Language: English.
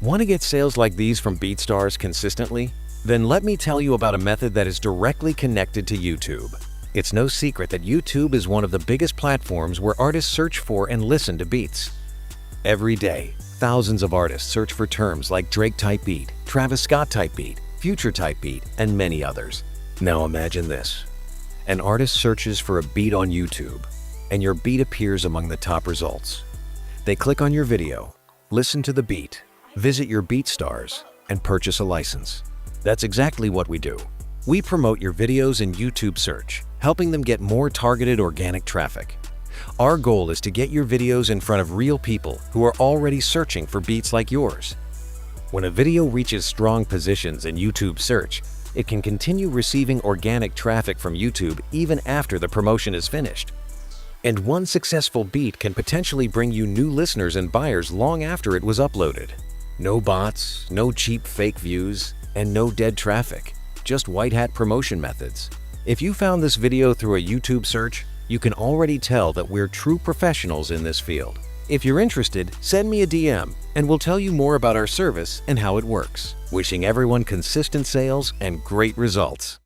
Want to get sales like these from Beatstars consistently? Then let me tell you about a method that is directly connected to YouTube. It's no secret that YouTube is one of the biggest platforms where artists search for and listen to beats. Every day, thousands of artists search for terms like Drake-type beat, Travis Scott-type beat, Future-type beat, and many others. Now imagine this. An artist searches for a beat on YouTube, and your beat appears among the top results. They click on your video, listen to the beat, visit your Beatstars, and purchase a license. That's exactly what we do. We promote your videos in YouTube search, helping them get more targeted organic traffic. Our goal is to get your videos in front of real people who are already searching for beats like yours. When a video reaches strong positions in YouTube search, it can continue receiving organic traffic from YouTube even after the promotion is finished. And one successful beat can potentially bring you new listeners and buyers long after it was uploaded. No bots, no cheap fake views, and no dead traffic. Just white hat promotion methods. If you found this video through a YouTube search, you can already tell that we're true professionals in this field. If you're interested, send me a DM and we'll tell you more about our service and how it works. Wishing everyone consistent sales and great results.